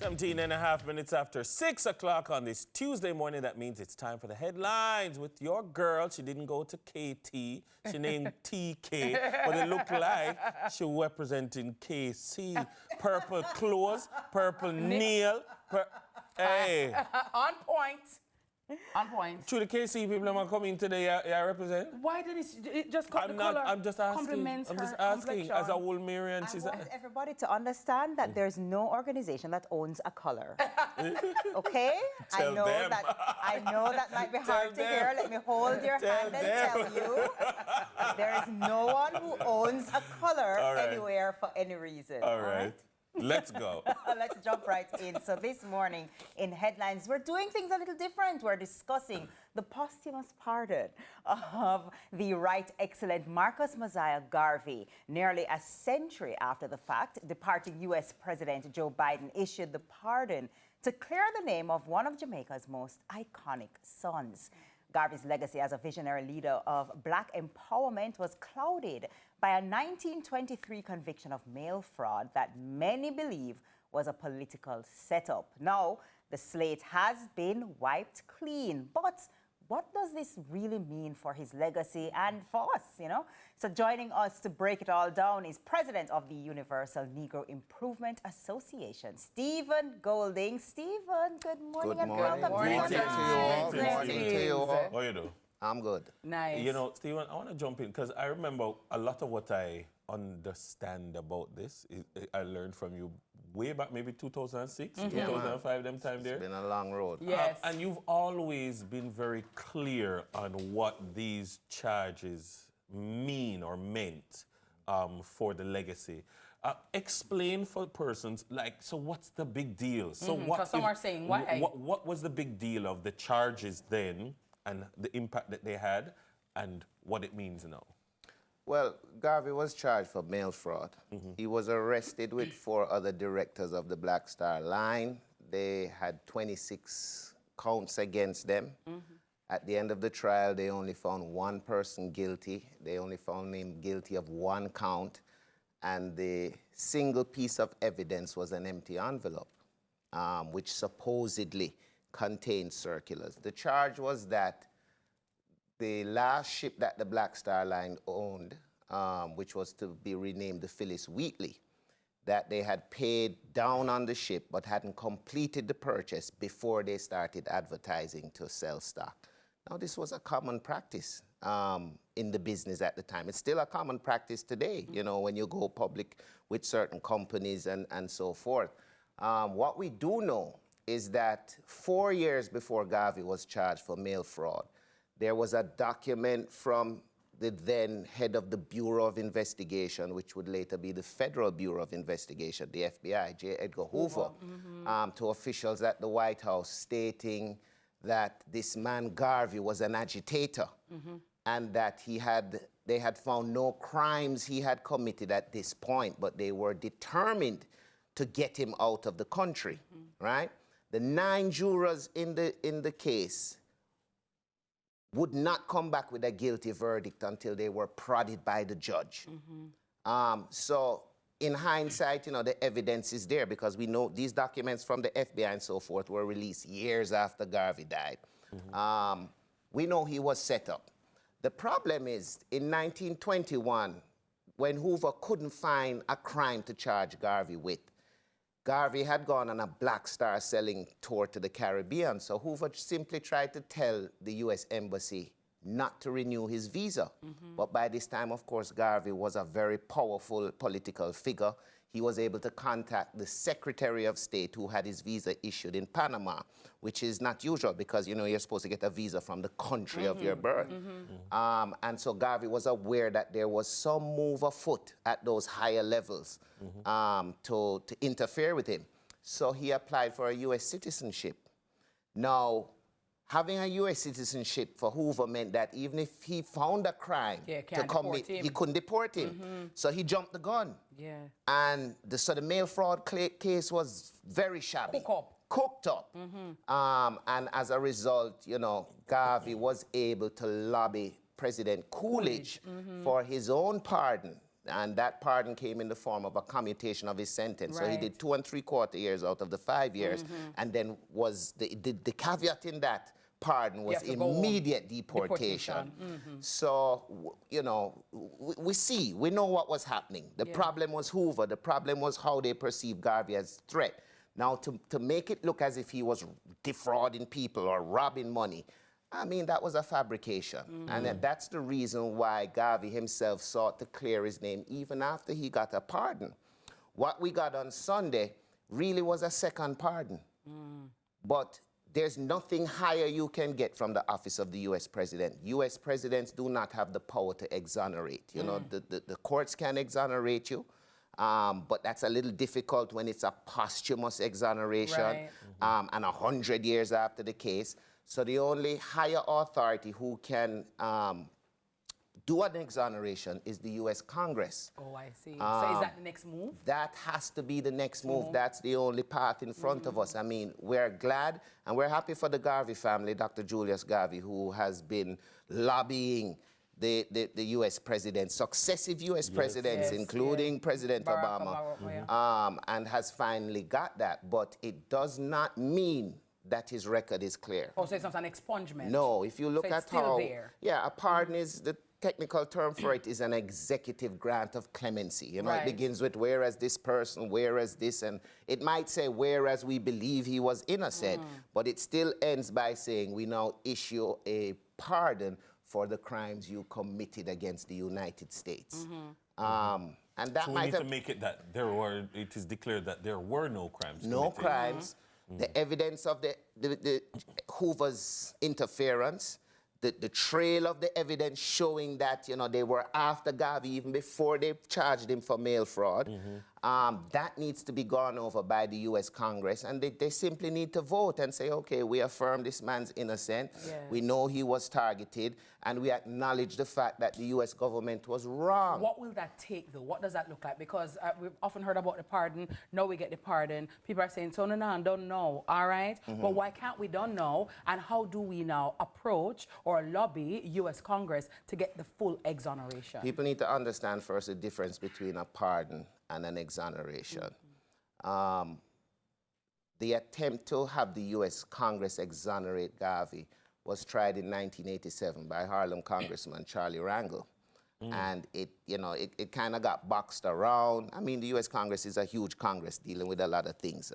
17 and a half minutes after 6 o'clock on this Tuesday morning. That means it's time for the headlines with your girl. She didn't go to KT. She named TK, but it looked like she representing KC. Purple clothes, purple nail. Hey. On point. On point. Through the KC people that are coming today, I represent. Why didn't it just cut the color? I'm just asking. Compliments I'm just her asking. As a old Marian, I want everybody to understand that there's no organization that owns a color. Okay? Tell I know them. that might be hard to hear. Let me hold your hand and tell you. There is no one who owns a color anywhere for any reason. All right. Let's go. Let's jump right in. So this morning in headlines, we're doing things a little different. We're discussing the posthumous pardon of the Right Excellent Marcus Mosiah Garvey. Nearly a century after the fact, departing U.S. President Joe Biden issued the pardon to clear the name of one of Jamaica's most iconic sons. Garvey's legacy as a visionary leader of Black empowerment was clouded by a 1923 conviction of mail fraud that many believe was a political setup. Now, the slate has been wiped clean, but what does this really mean for his legacy and for us, you know? So joining us to break it all down is President of the Universal Negro Improvement Association, Stephen Golding. Stephen, good morning and welcome Good morning to you all. Good morning to you all. How you do? I'm good. Nice. You know, Stephen, I want to jump in because I remember a lot of what I understand about this. I learned from you way back, maybe 2006, 2005, them time there. It's been a long road. Yes. And you've always been very clear on what these charges mean or meant for the legacy. Explain for persons, like, so what's the big deal? So what? Because some are saying, why? What was the big deal of the charges then and the impact that they had and what it means now? Well, Garvey was charged for mail fraud. He was arrested with 4 other directors of the Black Star Line. They had 26 counts against them. At the end of the trial, they only found one person guilty. They only found him guilty of 1 count. And the single piece of evidence was an empty envelope, which supposedly contained circulars. The charge was that the last ship that the Black Star Line owned, which was to be renamed the Phyllis Wheatley, that they had paid down on the ship but hadn't completed the purchase before they started advertising to sell stock. Now, this was a common practice in the business at the time. It's still a common practice today, you know, when you go public with certain companies and so forth. What we do know is that 4 years before Garvey was charged for mail fraud, there was a document from the then head of the Bureau of Investigation, which would later be the Federal Bureau of Investigation, the FBI, J. Edgar Hoover, to officials at the White House stating that this man Garvey was an agitator and that they had found no crimes he had committed at this point, but they were determined to get him out of the country, right? The 9 jurors in the case would not come back with a guilty verdict until they were prodded by the judge. So in hindsight, you know, the evidence is there because we know these documents from the FBI and so forth were released years after Garvey died. We know he was set up. The problem is, in 1921, when Hoover couldn't find a crime to charge Garvey with, Garvey had gone on a Black Star selling tour to the Caribbean, so Hoover simply tried to tell the U.S. Embassy not to renew his visa. But by this time, of course, Garvey was a very powerful political figure. He was able to contact the Secretary of State who had his visa issued in Panama, which is not usual because, you know, you're supposed to get a visa from the country of your birth. And so Garvey was aware that there was some move afoot at those higher levels to interfere with him. So he applied for a U.S. citizenship. Now, having a U.S. citizenship for Hoover meant that even if he found a crime to commit, he couldn't deport him. So he jumped the gun. And so the mail fraud case was very shabby. Cooked up. And as a result, you know, Garvey was able to lobby President Coolidge for his own pardon And that pardon came in the form of a commutation of his sentence. So he Right. did 2 3/4 years out of the 5 years. And then was the caveat in that pardon was have to go home. immediate deportation. So, you know, we know what was happening. The problem was Hoover. The problem was how they perceived Garvey as threat. Now, to make it look as if he was defrauding people or robbing money, I mean, that was a fabrication. And that's the reason why Garvey himself sought to clear his name even after he got a pardon. What we got on Sunday really was a second pardon. But there's nothing higher you can get from the office of the U.S. president. U.S. presidents do not have the power to exonerate. You know, the courts can exonerate you, but that's a little difficult when it's a posthumous exoneration and 100 years after the case. So the only higher authority who can do an exoneration is the U.S. Congress. Oh, I see. So is that the next move? That has to be the next move. That's the only path in front of us. I mean, we're glad and we're happy for the Garvey family, Dr. Julius Garvey, who has been lobbying the U.S. presidents, successive U.S. presidents, including President Obama, and has finally got that. But it does not mean that his record is clear. Oh, so it's not an expungement? No, if you look So at it's still how... there. Yeah, a pardon is the technical term for it is an executive grant of clemency. You know, it begins with whereas this person, whereas this, and it might say whereas we believe he was innocent, but it still ends by saying we now issue a pardon for the crimes you committed against the United States. And that So we need to make it that it is declared that there were no crimes no committed. crimes. The evidence of the Hoover's interference, the trail of the evidence showing that, you know, they were after Garvey even before they charged him for mail fraud. That needs to be gone over by the U.S. Congress, and they simply need to vote and say, okay, we affirm this man's innocent. We know he was targeted, and we acknowledge the fact that the U.S. government was wrong. What will that take, though? What does that look like? Because we've often heard about the pardon. Now we get the pardon. People are saying, so no, don't know, all right? But why can't we don't know? And how do we now approach or lobby U.S. Congress to get the full exoneration? People need to understand first the difference between a pardon and an exoneration. The attempt to have the U.S. Congress exonerate Garvey was tried in 1987 by Harlem Congressman Charlie Rangel. And it kind of got boxed around. I mean, the U.S. Congress is a huge Congress dealing with a lot of things.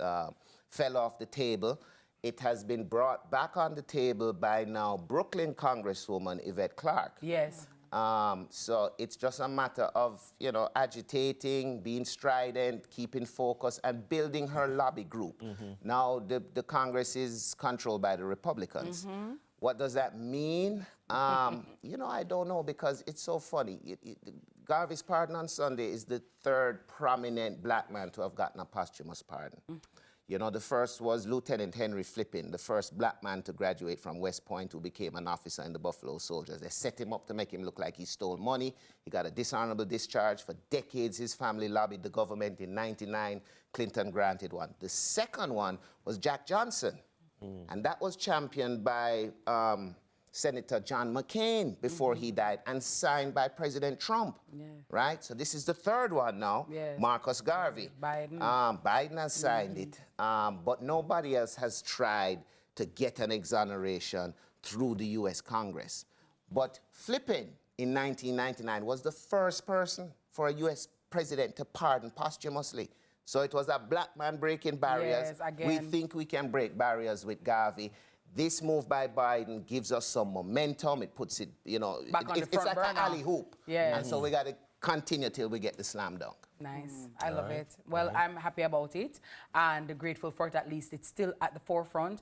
Fell off the table. It has been brought back on the table by now Brooklyn Congresswoman Yvette Clarke. Yes. So it's just a matter of, you know, agitating, being strident, keeping focus, and building her lobby group. Now, the Congress is controlled by the Republicans. What does that mean? You know, I don't know, because it's so funny. Garvey's pardon on Sunday is the third prominent black man to have gotten a posthumous pardon. You know, the first was Lieutenant Henry Flippin, the first black man to graduate from West Point who became an officer in the Buffalo Soldiers. They set him up to make him look like he stole money. He got a dishonorable discharge. For decades, his family lobbied the government. In '99, Clinton granted one. The second one was Jack Johnson, and that was championed by Senator John McCain before he died, and signed by President Trump, right? So this is the third one now, Marcus Garvey. Biden. Biden has signed it, but nobody else has tried to get an exoneration through the U.S. Congress. But Flippin in 1999 was the first person for a U.S. president to pardon posthumously. So it was a black man breaking barriers. Yes, again. We think we can break barriers with Garvey. This move by Biden gives us some momentum. It puts it, you know, it's like an alley hoop. And so we got to continue till we get the slam dunk. Nice. I love it. Well, I'm happy about it and grateful for it. At least it's still at the forefront.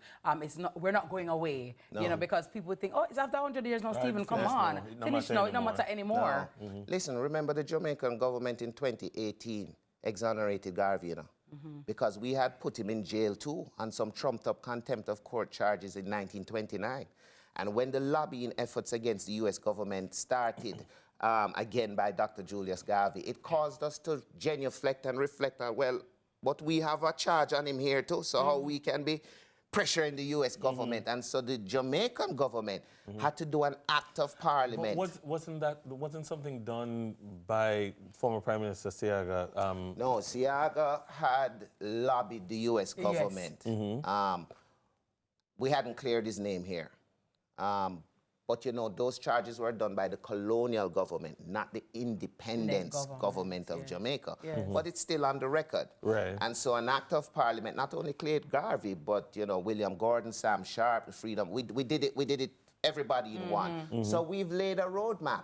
We're not going away, you know, because people think, oh, it's after 100 years now, Stephen, come on. Finish now, it don't matter anymore. Listen, remember the Jamaican government in 2018 exonerated Garvey, you know, because we had put him in jail too on some trumped-up contempt of court charges in 1929. And when the lobbying efforts against the U.S. government started, again by Dr. Julius Garvey, it caused us to genuflect and reflect on, well, but we have a charge on him here too, so how we can be pressuring the U.S. government. And so the Jamaican government had to do an act of parliament. But wasn't something done by former Prime Minister Seaga? No, Seaga had lobbied the U.S. government. We hadn't cleared his name here. But, you know, those charges were done by the colonial government, not the independence government of Jamaica. But it's still on the record. Right. And so an act of parliament not only cleared Garvey, but, you know, William Gordon, Sam Sharp, the Freedom. We did it, everybody in one. So we've laid a roadmap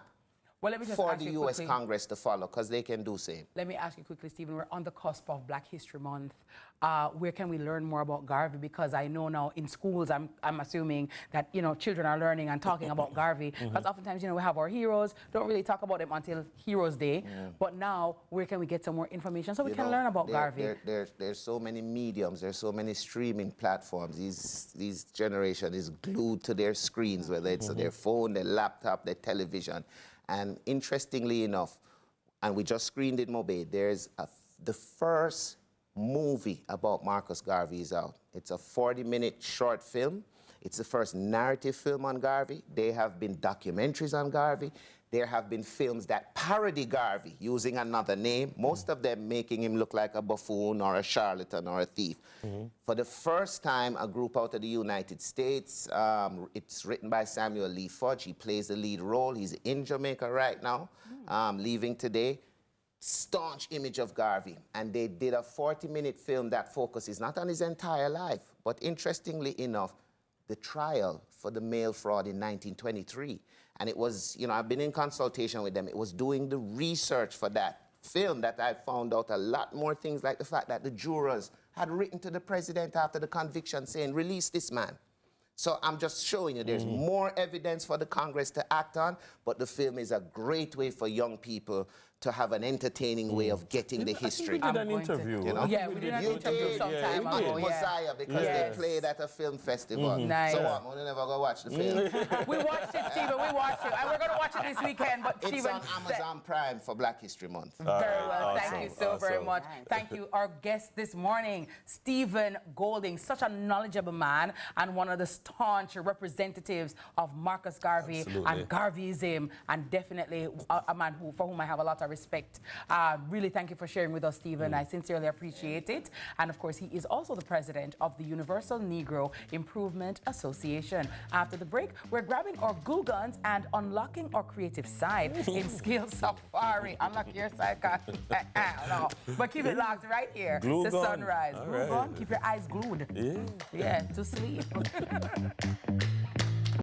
for the U.S. Congress to follow, because they can do same. Let me ask you quickly, Stephen, we're on the cusp of Black History Month. Where can we learn more about Garvey? Because I know now in schools, I'm assuming that, you know, children are learning and talking about Garvey. Because oftentimes, you know, we have our heroes, don't really talk about them until Heroes Day. But now, where can we get some more information so we can learn about Garvey? There's so many mediums, there's so many streaming platforms. These generation is glued to their screens, whether it's their phone, their laptop, their television. And interestingly enough, and we just screened it in Mobay, there's the first movie about Marcus Garvey is out. It's a 40-minute short film. It's the first narrative film on Garvey. There have been documentaries on Garvey. There have been films that parody Garvey using another name, most of them making him look like a buffoon or a charlatan or a thief. For the first time, a group out of the United States, it's written by Samuel Lee Fudge. He plays the lead role. He's in Jamaica right now, leaving today. Staunch image of Garvey. And they did a 40-minute film that focuses not on his entire life, but interestingly enough, the trial for the mail fraud in 1923. And it was, you know, I've been in consultation with them. It was doing the research for that film that I found out a lot more things, like the fact that the jurors had written to the president after the conviction saying, release this man. So I'm just showing you there's more evidence for the Congress to act on, but the film is a great way for young people to have an entertaining way of getting the history. We did an interview. You know? Yeah, we did an interview some time ago. Messiah, because they played at a film festival. Nice. So what, we'll never go watch the film. We watched it, Stephen, we watched it. And we're going to watch it this weekend. But It's Stephen, on Amazon Prime for Black History Month. Very well. Awesome. Thank you so very much. Thank you. Our guest this morning, Stephen Golding, such a knowledgeable man and one of the staunch representatives of Marcus Garvey and Garveyism, and definitely a man for whom I have a lot of respect. Really thank you for sharing with us, Stephen. I sincerely appreciate it. And of course, he is also the president of the Universal Negro Improvement Association. After the break, we're grabbing our glue guns and unlocking our creative side in Skill Safari. Unlock your side, no. But keep it locked right here Glue to gun. Sunrise. All Glue right. gun, keep your eyes glued. Yeah, to sleep.